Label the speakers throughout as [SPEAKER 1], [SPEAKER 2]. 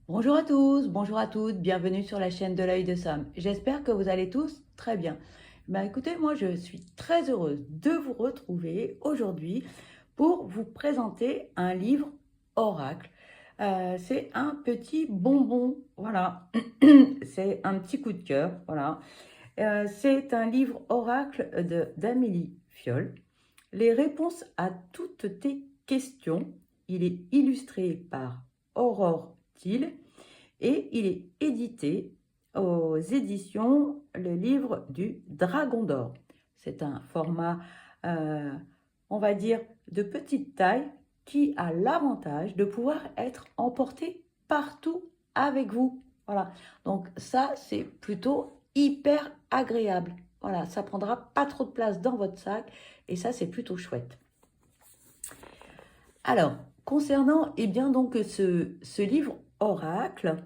[SPEAKER 1] Bonjour à tous, bonjour à toutes, bienvenue sur la chaîne de l'œil de Sam. J'espère que vous allez tous très bien. Écoutez, moi je suis très heureuse de vous retrouver aujourd'hui pour vous présenter un livre oracle. C'est un petit bonbon, voilà, c'est un petit coup de cœur, voilà. C'est un livre oracle d'Amélie Fiol. Les réponses à toutes tes questions. Il est illustré par Aurore Thiel et il est édité aux éditions Le Livre du Dragon d'Or. C'est un format, euh, on va dire, de petite taille qui a l'avantage de pouvoir être emporté partout avec vous. Voilà, donc ça, c'est plutôt hyper agréable. Voilà, ça prendra pas trop de place dans votre sac et ça, c'est plutôt chouette. Alors, concernant bien donc ce livre oracle,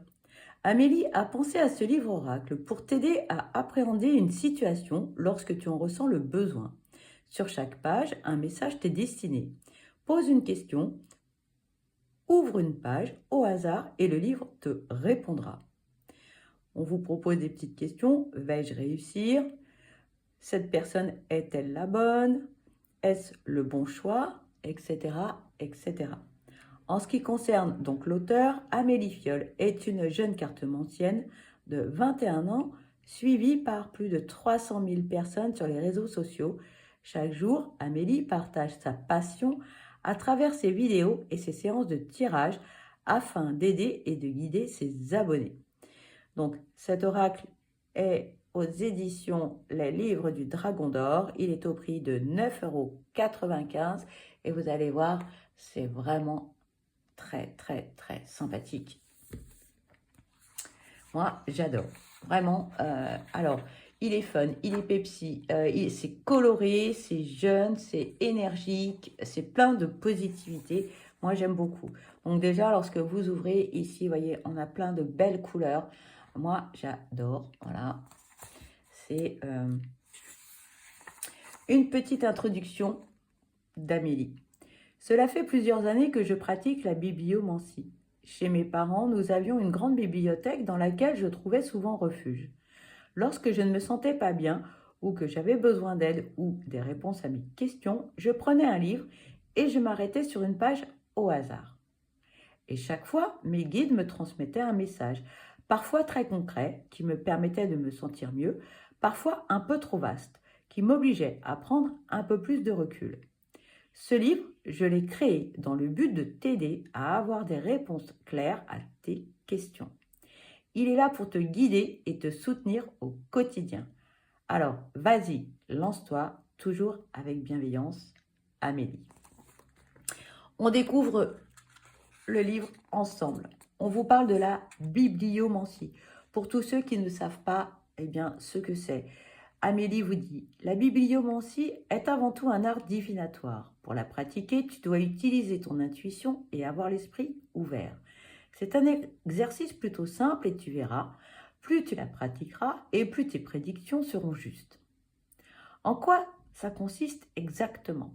[SPEAKER 1] Amélie a pensé à ce livre oracle pour t'aider à appréhender une situation lorsque tu en ressens le besoin. Sur chaque page, un message t'est destiné. Pose une question, ouvre une page au hasard et le livre te répondra. On vous propose des petites questions. Vais-je réussir? Cette personne est-elle la bonne? Est-ce le bon choix? Etc. etc. En ce qui concerne donc l'auteur, Amélie Fiol est une jeune cartomancienne de 21 ans, suivie par plus de 300 000 personnes sur les réseaux sociaux. Chaque jour, Amélie partage sa passion à travers ses vidéos et ses séances de tirage afin d'aider et de guider ses abonnés. Donc cet oracle est aux éditions Les Livres du Dragon d'Or. Il est au prix de 9,95 € et vous allez voir, c'est vraiment très, très, très sympathique. Moi, j'adore. Vraiment. Alors, il est fun, il est Pepsi, c'est coloré, c'est jeune, c'est énergique, c'est plein de positivité. Moi, j'aime beaucoup. Donc déjà, lorsque vous ouvrez ici, vous voyez, on a plein de belles couleurs. Moi, j'adore. Voilà. C'est une petite introduction d'Amélie. Cela fait plusieurs années que je pratique la bibliomancie. Chez mes parents, nous avions une grande bibliothèque dans laquelle je trouvais souvent refuge. Lorsque je ne me sentais pas bien ou que j'avais besoin d'aide ou des réponses à mes questions, je prenais un livre et je m'arrêtais sur une page au hasard. Et chaque fois, mes guides me transmettaient un message, parfois très concret, qui me permettait de me sentir mieux, parfois un peu trop vaste, qui m'obligeait à prendre un peu plus de recul. Ce livre, je l'ai créé dans le but de t'aider à avoir des réponses claires à tes questions. Il est là pour te guider et te soutenir au quotidien. Alors, vas-y, lance-toi, toujours avec bienveillance, Amélie. On découvre le livre ensemble. On vous parle de la bibliomancie. Pour tous ceux qui ne savent pas ce que c'est, Amélie vous dit, la bibliomancie est avant tout un art divinatoire. Pour la pratiquer, tu dois utiliser ton intuition et avoir l'esprit ouvert. C'est un exercice plutôt simple et tu verras, plus tu la pratiqueras et plus tes prédictions seront justes. En quoi ça consiste exactement?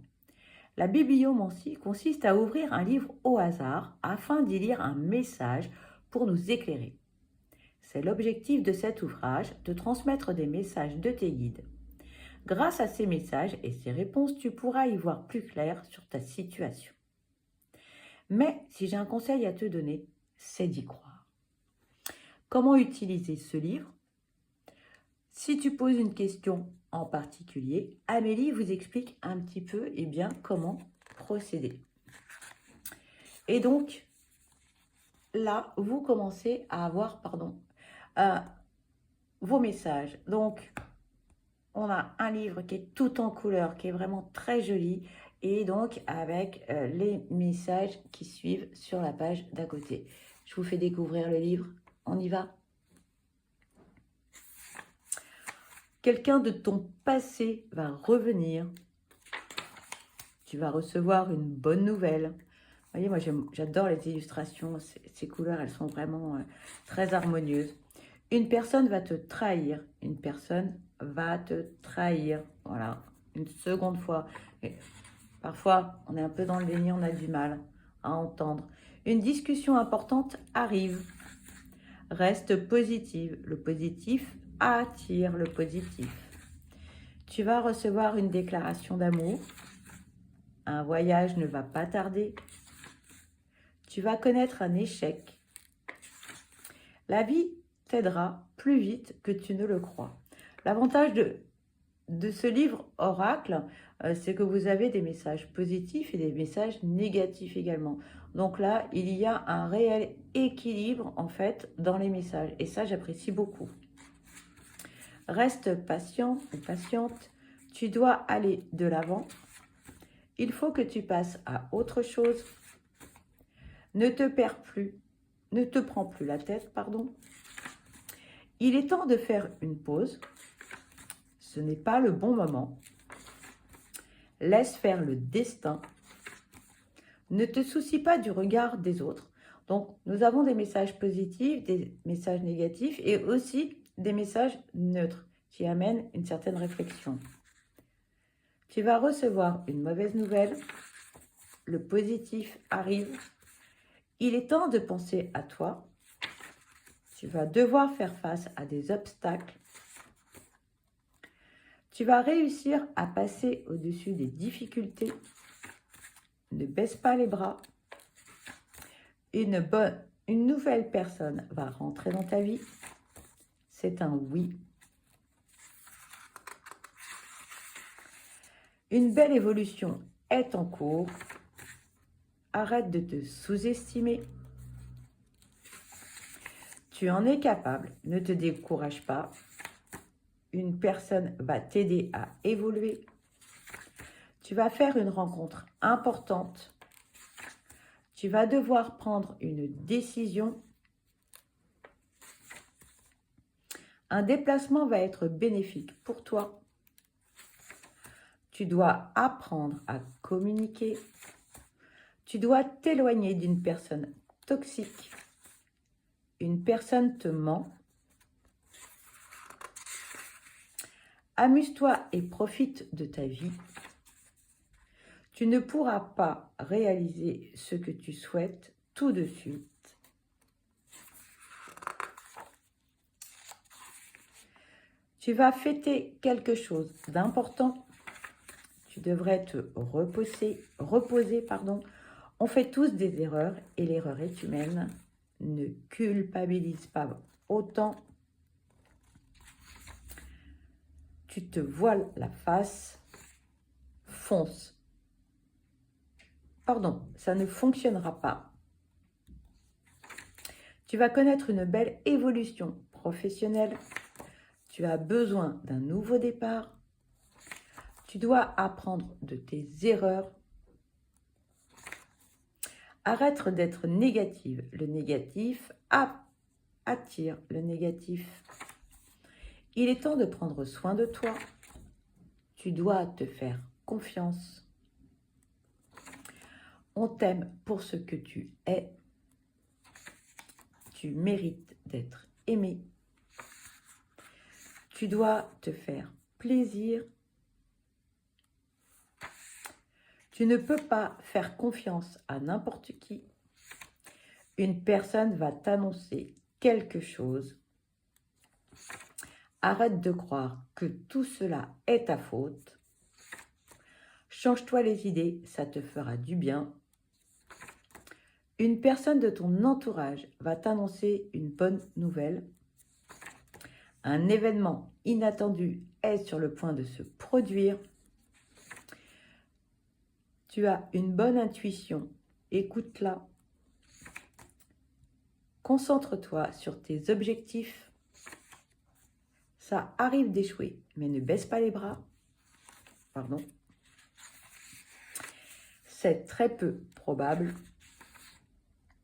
[SPEAKER 1] La bibliomancie consiste à ouvrir un livre au hasard afin d'y lire un message pour nous éclairer. C'est l'objectif de cet ouvrage, de transmettre des messages de tes guides. Grâce à ces messages et ces réponses, tu pourras y voir plus clair sur ta situation. Mais si j'ai un conseil à te donner, c'est d'y croire. Comment utiliser ce livre? Si tu poses une question en particulier, Amélie vous explique un petit peu comment procéder. Et donc, là, vous commencez à avoir vos messages. Donc, on a un livre qui est tout en couleur, qui est vraiment très joli, et donc avec les messages qui suivent sur la page d'à côté. Je vous fais découvrir le livre. On y va? Quelqu'un de ton passé va revenir. Tu vas recevoir une bonne nouvelle. Vous voyez, moi j'adore les illustrations. Ces couleurs, elles sont vraiment très harmonieuses. Une personne va te trahir. Une personne va te trahir. Voilà, une seconde fois. Et parfois, on est un peu dans le déni, on a du mal à entendre. Une discussion importante arrive. Reste positive. Le positif attire le positif. Tu vas recevoir une déclaration d'amour. Un voyage ne va pas tarder. Tu vas connaître un échec. La vie t'aidera plus vite que tu ne le crois. L'avantage de ce livre Oracle, c'est que vous avez des messages positifs et des messages négatifs également. Donc là, il y a un réel équilibre en fait dans les messages. Et ça, j'apprécie beaucoup. Reste patient ou patiente. Tu dois aller de l'avant. Il faut que tu passes à autre chose. Ne te perds plus. Ne te prends plus la tête, pardon. Il est temps de faire une pause. Ce n'est pas le bon moment. Laisse faire le destin. Ne te soucie pas du regard des autres. Donc, nous avons des messages positifs, des messages négatifs et aussi des messages neutres qui amènent une certaine réflexion. Tu vas recevoir une mauvaise nouvelle. Le positif arrive. Il est temps de penser à toi. Tu vas devoir faire face à des obstacles. Tu vas réussir à passer au-dessus des difficultés. Ne baisse pas les bras. Une nouvelle personne va rentrer dans ta vie. C'est un oui. Une belle évolution est en cours. Arrête de te sous-estimer. Tu en es capable. Ne te décourage pas. Une personne va t'aider à évoluer. Tu vas faire une rencontre importante. Tu vas devoir prendre une décision. Un déplacement va être bénéfique pour toi. Tu dois apprendre à communiquer. Tu dois t'éloigner d'une personne toxique. Une personne te ment. Amuse-toi et profite de ta vie. Tu ne pourras pas réaliser ce que tu souhaites tout de suite. Tu vas fêter quelque chose d'important. Tu devrais te reposer. On fait tous des erreurs et l'erreur est humaine. Ne culpabilise pas autant. Tu te voiles la face. Fonce. Pardon, ça ne fonctionnera pas. Tu vas connaître une belle évolution professionnelle. Tu as besoin d'un nouveau départ. Tu dois apprendre de tes erreurs. Arrête d'être négative. Le négatif attire le négatif. Il est temps de prendre soin de toi. Tu dois te faire confiance. On t'aime pour ce que tu es. Tu mérites d'être aimé. Tu dois te faire plaisir. Tu ne peux pas faire confiance à n'importe qui. Une personne va t'annoncer quelque chose. Arrête de croire que tout cela est ta faute. Change-toi les idées, ça te fera du bien. Une personne de ton entourage va t'annoncer une bonne nouvelle. Un événement inattendu est sur le point de se produire. Tu as une bonne intuition, écoute-la. Concentre-toi sur tes objectifs. Ça arrive d'échouer, mais ne baisse pas les bras. C'est très peu probable.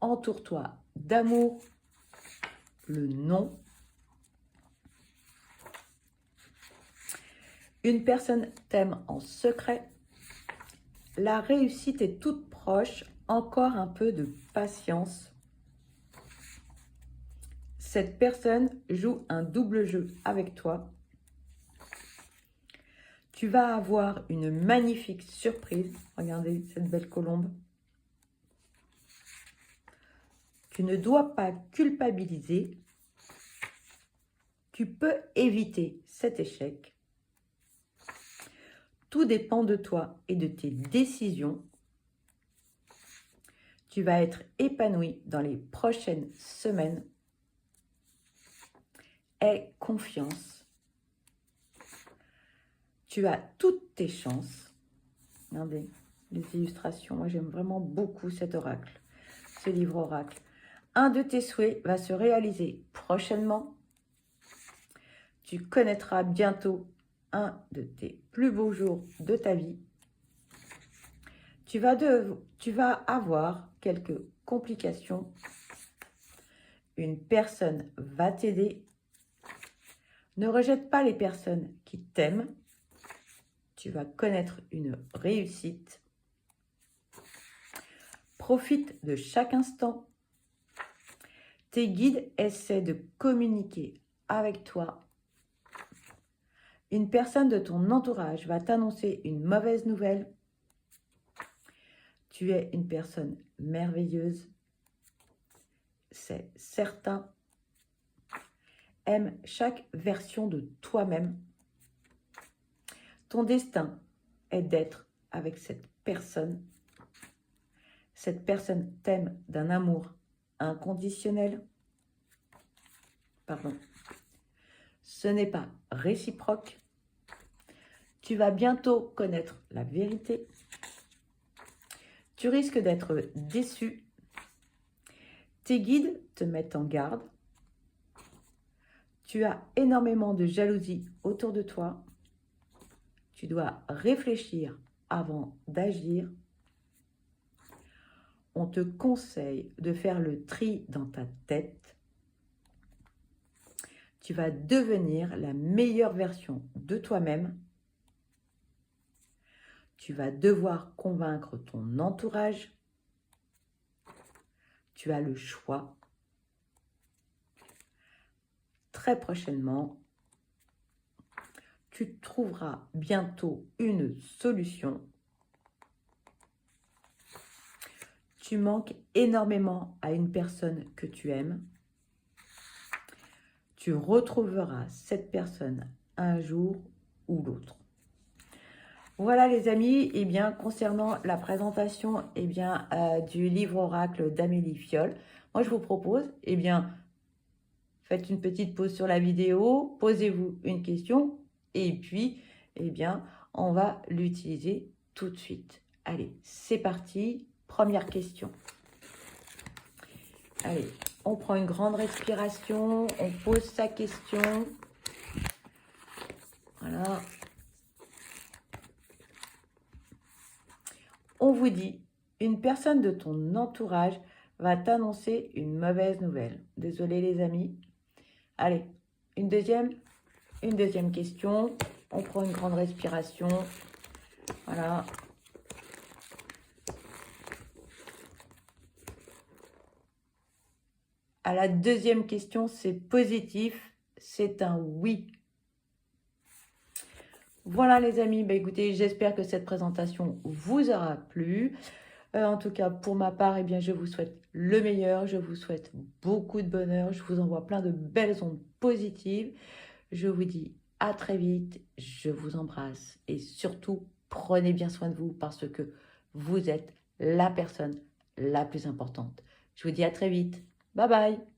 [SPEAKER 1] Entoure-toi d'amour. Le non. Une personne t'aime en secret. La réussite est toute proche. Encore un peu de patience. Cette personne joue un double jeu avec toi. Tu vas avoir une magnifique surprise. Regardez cette belle colombe. Tu ne dois pas culpabiliser. Tu peux éviter cet échec. Tout dépend de toi et de tes décisions. Tu vas être épanoui dans les prochaines semaines. Aie confiance. Tu as toutes tes chances. Regardez les illustrations. Moi, j'aime vraiment beaucoup cet oracle, ce livre oracle. Un de tes souhaits va se réaliser prochainement. Tu connaîtras bientôt un de tes plus beaux jours de ta vie. Tu vas avoir quelques complications. Une personne va t'aider. Ne rejette pas les personnes qui t'aiment. Tu vas connaître une réussite. Profite de chaque instant. Tes guides essaient de communiquer avec toi. Une personne de ton entourage va t'annoncer une mauvaise nouvelle. Tu es une personne merveilleuse. C'est certain. Aime chaque version de toi-même. Ton destin est d'être avec cette personne. Cette personne t'aime d'un amour inconditionnel. Pardon. Ce n'est pas réciproque. Tu vas bientôt connaître la vérité. Tu risques d'être déçu. Tes guides te mettent en garde. Tu as énormément de jalousie autour de toi. Tu dois réfléchir avant d'agir. On te conseille de faire le tri dans ta tête. Tu vas devenir la meilleure version de toi-même. Tu vas devoir convaincre ton entourage. Tu as le choix. Très prochainement, tu trouveras bientôt une solution. Tu manques énormément à une personne que tu aimes. Tu retrouveras cette personne un jour ou l'autre. Voilà les amis, eh bien, concernant la présentation du livre oracle d'Amélie Fiol, moi je vous propose, faites une petite pause sur la vidéo, posez-vous une question et puis, on va l'utiliser tout de suite. Allez, c'est parti, première question. Allez, on prend une grande respiration, on pose sa question. Voilà. On vous dit, une personne de ton entourage va t'annoncer une mauvaise nouvelle. Désolé les amis. Allez, une deuxième question. On prend une grande respiration. Voilà. À la deuxième question, c'est positif. C'est un oui. Voilà les amis, écoutez, j'espère que cette présentation vous aura plu. En tout cas, pour ma part, je vous souhaite le meilleur. Je vous souhaite beaucoup de bonheur. Je vous envoie plein de belles ondes positives. Je vous dis à très vite. Je vous embrasse. Et surtout, prenez bien soin de vous parce que vous êtes la personne la plus importante. Je vous dis à très vite. Bye bye.